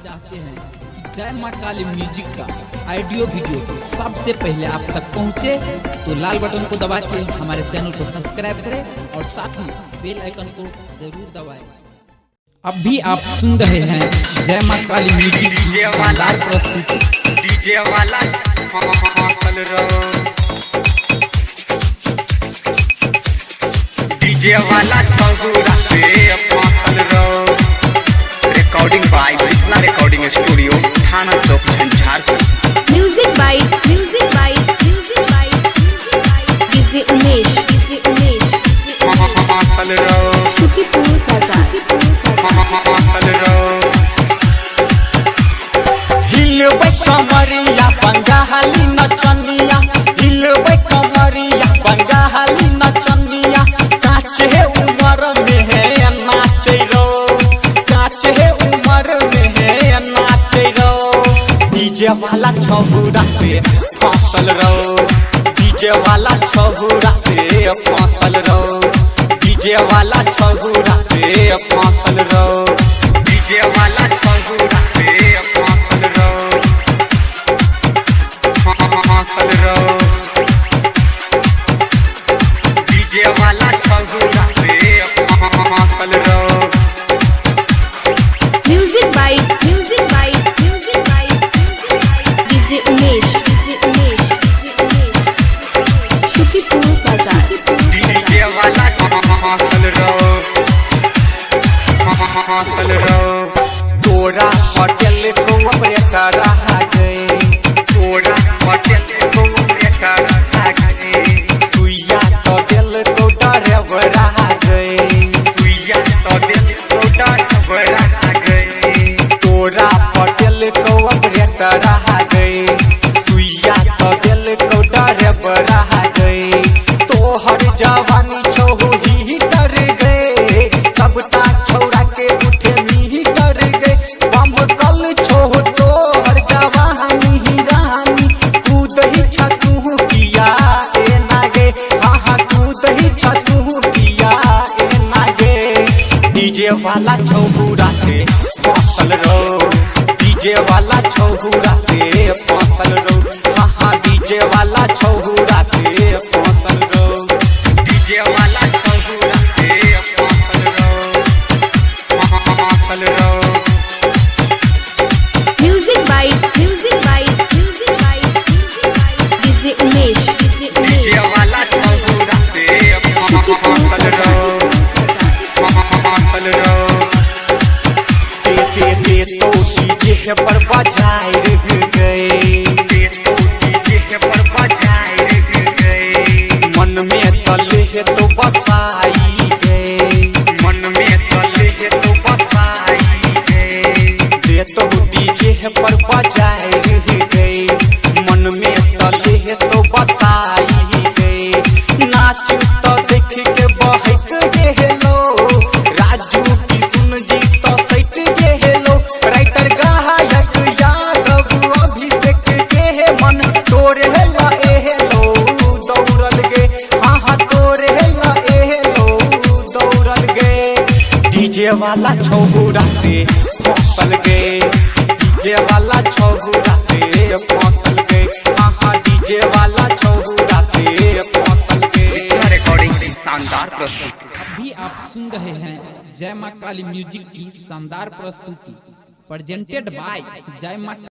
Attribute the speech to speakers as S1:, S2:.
S1: चाहते हैं कि जय मां काली म्यूजिक का ऑडियो वीडियो सबसे पहले आप तक पहुंचे तो लाल बटन को दबा के हमारे चैनल को सब्सक्राइब करें और साथ में बेल आइकन को जरूर दबाएं। अब भी आप सुन रहे हैं जय मां काली म्यूजिक की शानदार प्रस्तुति।
S2: डीजे वाला हंसल रहो, डीजे वाला छगुरा से हंसल रहो। रिकॉर्डिंग बाय इतना रिकॉर्डिंग स्टूडियो थाना चौक Jhanjharpur.
S3: Music by DJ Umesh
S2: हंसल रहो,
S3: सुखीपुर बाजार
S2: हंसल रहो।
S4: हिलबै कमरिया बंगाली नचनिया, हिलबै कमरिया बंगाली नचनिया। काचे उमर में है नाचे रो, काचे उमर में है नाचे रो। डीजे वाला छहुरा से फसल रो, डीजे वाला छहुरा से फसल रो, डीजे वाला छहुरा से फसल रो,
S2: डीजे वाला छगुरा से हंसल रहो, हंसल रहो। डीजे वाला छगुरा से हंसल रहो।
S3: Music by DJ Umesh Sukhipur Bazar
S2: DJ वाला हंसल रहो, हंसल रहो।
S4: तोरा होटल को ऑपरेटर आ गए,
S2: तोरा होटल को ऑपरेटर आ गए,
S4: सुइया तो दिल को ड्राइवर आ गए,
S2: सुइया तो दिल को ड्राइवर आ गए।
S4: तोरा होटल को ऑपरेटर आ गए, सुइया तो दिल को ड्राइवर आ गए। तोहर जवानी छहु ही डर गए, सबटा छौरा के उठे मी डर गए। बम कल छो तोहर जवानी ही रानी, कूद ही छतू पिया ए नागे, हाँ हाँ कूद ही छतू पिया ए नागे। डीजे वाला छहुरा से फसल रो, डीजे वाला छहुरा से फसल रो, हाँ हाँ डीजे वाला छहुरा से फसल रो।
S2: डीजे वाला छगुरा से हंसल रहो, हंसल रहो।
S3: Music by DJ Umesh
S2: DJ वाला छगुरा से हंसल रहो, हंसल रहो।
S4: ते तो डीजे पर बजाए रह गए,
S2: ते तो डीजे पर बजाए रह गए।
S4: मन में तले तो बसाई गए,
S2: मन में तले तो बसाई गए।
S4: ते तो डीजे पर बजाए रह गए, मन में तले तो बसाई गए। नाच तो देख के बहक गेलो, राजू की सुन जी तो सैट गेलो। राइटर गायक यादव अभिषेक के मन तोरे ला एलो दौड़ल गे, हाँ हाँ तोरे ला एलो दौड़ल गे। डीजे वाला छहुरा से फसल गए, डीजे वाला छहुरा से फसल गए, हाँ हाँ डीजे वाला छहुरा से फसल गए।
S2: इतना रिकॉर्डिंग शानदार प्रस्तुति।
S1: अभी आप सुन रहे हैं जय मां काली म्यूजिक की शानदार प्रस्तुति प्रेजेंटेड बाय जय मां